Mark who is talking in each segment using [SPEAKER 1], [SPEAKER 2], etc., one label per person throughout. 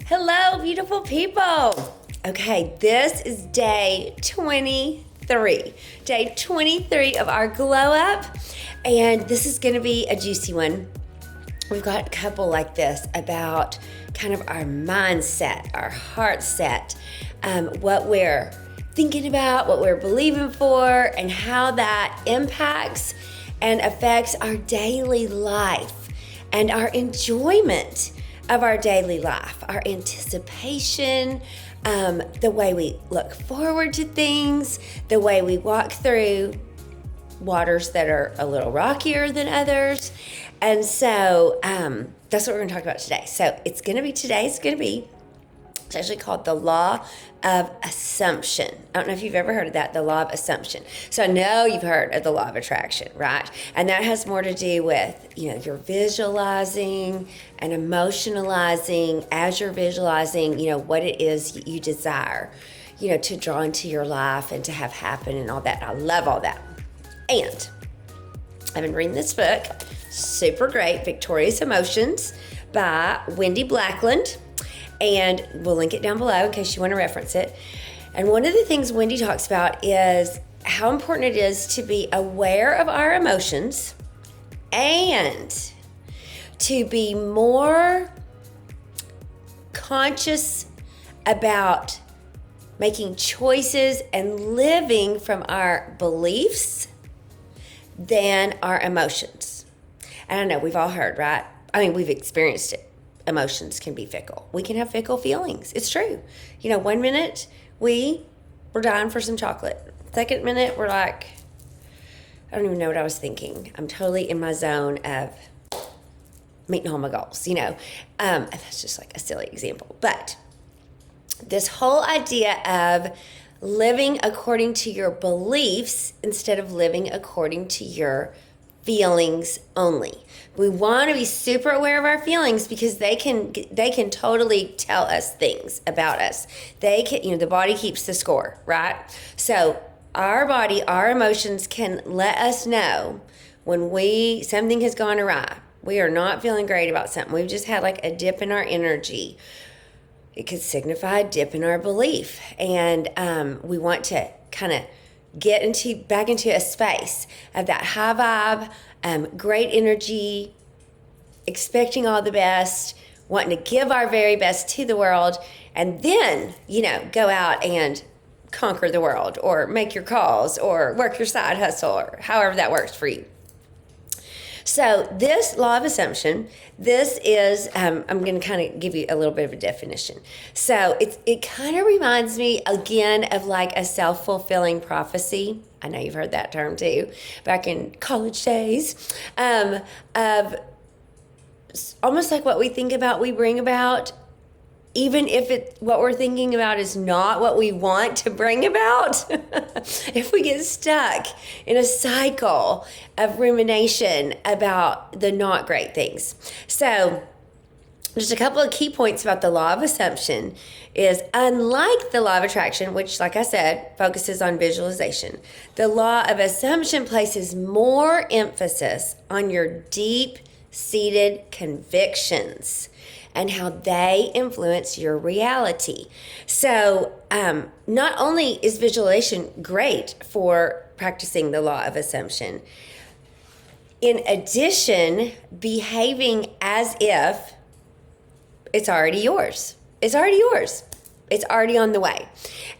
[SPEAKER 1] Hello, beautiful people. Okay, this is day 23. Day 23 of our glow up. And this is going to be a juicy one. We've got a couple like this about kind of our mindset, our heart set, what we're thinking about, what we're believing for, and how that impacts and affects our daily life and our enjoyment of our daily life, our anticipation, the way we look forward to things, the way we walk through waters that are a little rockier than others. And so that's what we're going to talk about today. So it's actually called the law of assumption. I don't know if you've ever heard of that, the law of assumption. So I know you've heard of the law of attraction, right? And that has more to do with, you're visualizing and emotionalizing as you're visualizing, what it is you desire, to draw into your life and to have happen and all that. I love all that. And I've been reading this book, super great, Victorious Emotions by Wendy Backlund. And we'll link it down below in case you want to reference it. And one of the things Wendy talks about is how important it is to be aware of our emotions and to be more conscious about making choices and living from our beliefs than our emotions. And I know we've all heard, right? We've experienced it. Emotions can be fickle. We can have fickle feelings. It's true. 1 minute we're dying for some chocolate. Second minute we're like, I don't even know what I was thinking. I'm totally in my zone of meeting all my goals, and that's just like a silly example. But this whole idea of living according to your beliefs instead of living according to your feelings only. We want to be super aware of our feelings because they can totally tell us things about us. They can, the body keeps the score, right? So our body, our emotions can let us know when something has gone awry. We are not feeling great about something. We've just had like a dip in our energy. It could signify a dip in our belief. And we want to kind of get back into a space of that high vibe, great energy, expecting all the best, wanting to give our very best to the world, and then, go out and conquer the world or make your calls or work your side hustle or however that works for you. So this law of assumption, this is, I'm going to kind of give you a little bit of a definition. So it kind of reminds me again of like a self-fulfilling prophecy. I know you've heard that term too, back in college days, of almost like what we think about, we bring about, even if what we're thinking about is not what we want to bring about. If we get stuck in a cycle of rumination about the not great things. So just a couple of key points about the law of assumption is, unlike the law of attraction, which, like I said, focuses on visualization, the law of assumption places more emphasis on your deep-seated convictions and how they influence your reality. So not only is visualization great for practicing the law of assumption, in addition, behaving as if it's already yours. It's already yours. It's already on the way.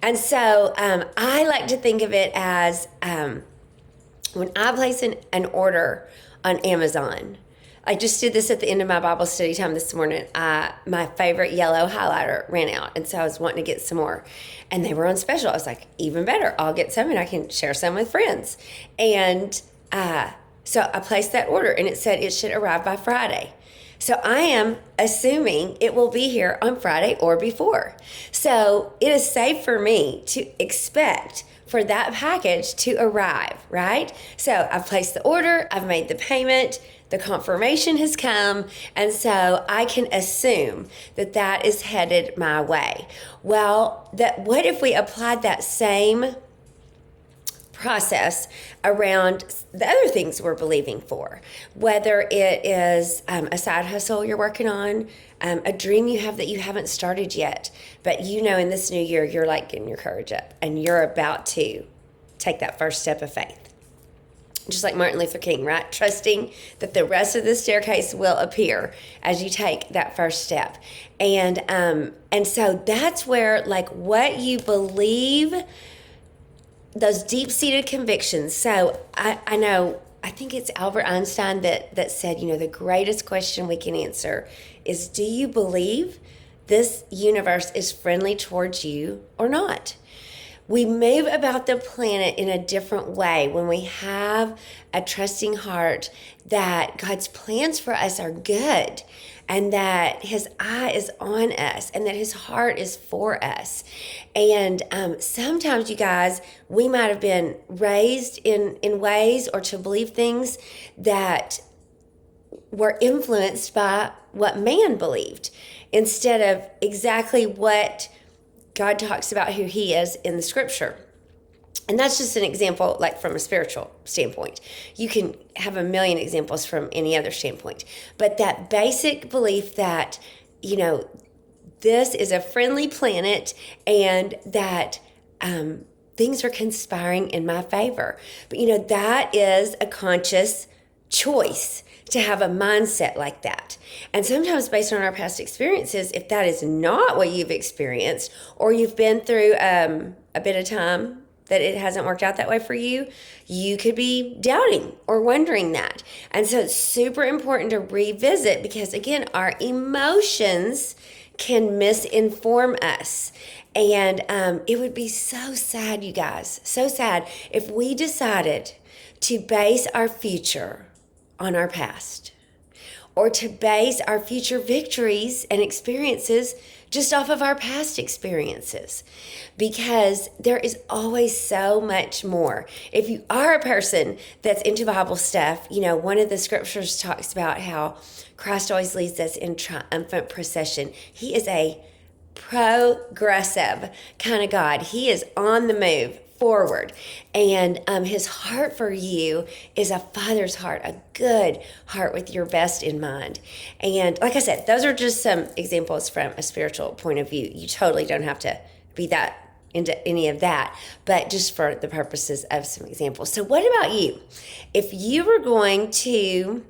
[SPEAKER 1] And so I like to think of it as when I place an order on Amazon. I just did this at the end of my Bible study time this morning. My favorite yellow highlighter ran out, and so I was wanting to get some more. And they were on special. I was like, even better, I'll get some and I can share some with friends. And so I placed that order, and it said it should arrive by Friday. So I am assuming it will be here on Friday or before. So it is safe for me to expect for that package to arrive, right? So I've placed the order, I've made the payment, the confirmation has come, and so I can assume that is headed my way. Well, what if we applied that same process around the other things we're believing for, whether it is a side hustle you're working on, a dream you have that you haven't started yet, but in this new year, you're like getting your courage up and you're about to take that first step of faith. Just like Martin Luther King, right? Trusting that the rest of the staircase will appear as you take that first step. And so that's where, like, what you believe, those deep-seated convictions. So I think it's Albert Einstein that said, the greatest question we can answer is, do you believe this universe is friendly towards you or not? We move about the planet in a different way when we have a trusting heart that God's plans for us are good and that his eye is on us and that his heart is for us. And sometimes, you guys, we might have been raised in ways or to believe things that were influenced by what man believed instead of exactly what God talks about who he is in the scripture. And that's just an example, like from a spiritual standpoint. You can have a million examples from any other standpoint. But that basic belief that, this is a friendly planet and that things are conspiring in my favor. But, that is a conscious choice to have a mindset like that. And sometimes based on our past experiences, if that is not what you've experienced, or you've been through a bit of time that it hasn't worked out that way for you, you could be doubting or wondering that. And so it's super important to revisit because, again, our emotions can misinform us. And it would be so sad, you guys, so sad if we decided to base our future on our past, or to base our future victories and experiences just off of our past experiences, because there is always so much more. If you are a person that's into Bible stuff, one of the scriptures talks about how Christ always leads us in triumphant procession. He is a progressive kind of God. He is on the move forward. And his heart for you is a father's heart, a good heart with your best in mind. And like I said, those are just some examples from a spiritual point of view. You totally don't have to be that into any of that, but just for the purposes of some examples. So what about you? If you were going to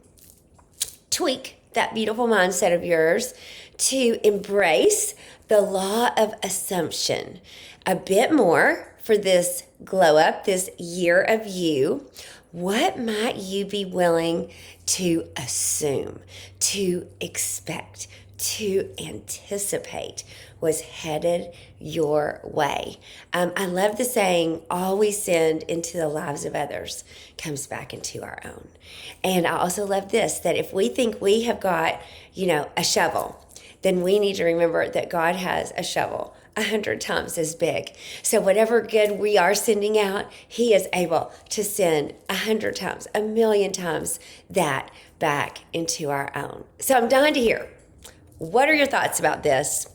[SPEAKER 1] tweak that beautiful mindset of yours to embrace the law of assumption a bit more for this glow up, this year of you, what might you be willing to assume, to expect, to anticipate was headed your way? I love the saying, all we send into the lives of others comes back into our own. And I also love this, that if we think we have got, a shovel, then we need to remember that God has a shovel 100 times as big. So whatever good we are sending out, he is able to send 100 times, 1,000,000 times that back into our own. So I'm dying to hear, what are your thoughts about this?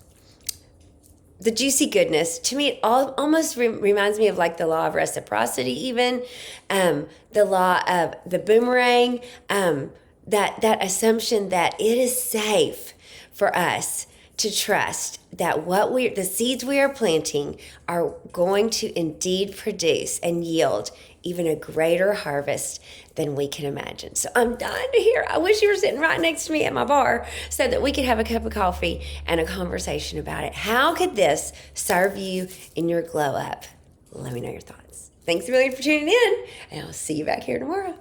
[SPEAKER 1] The juicy goodness, to me, it almost reminds me of like the law of reciprocity even, the law of the boomerang, that assumption that it is safe for us to trust that the seeds we are planting are going to indeed produce and yield even a greater harvest than we can imagine. So I'm dying to hear. I wish you were sitting right next to me at my bar so that we could have a cup of coffee and a conversation about it. How could this serve you in your glow up? Let me know your thoughts. Thanks a million for tuning in, and I'll see you back here tomorrow.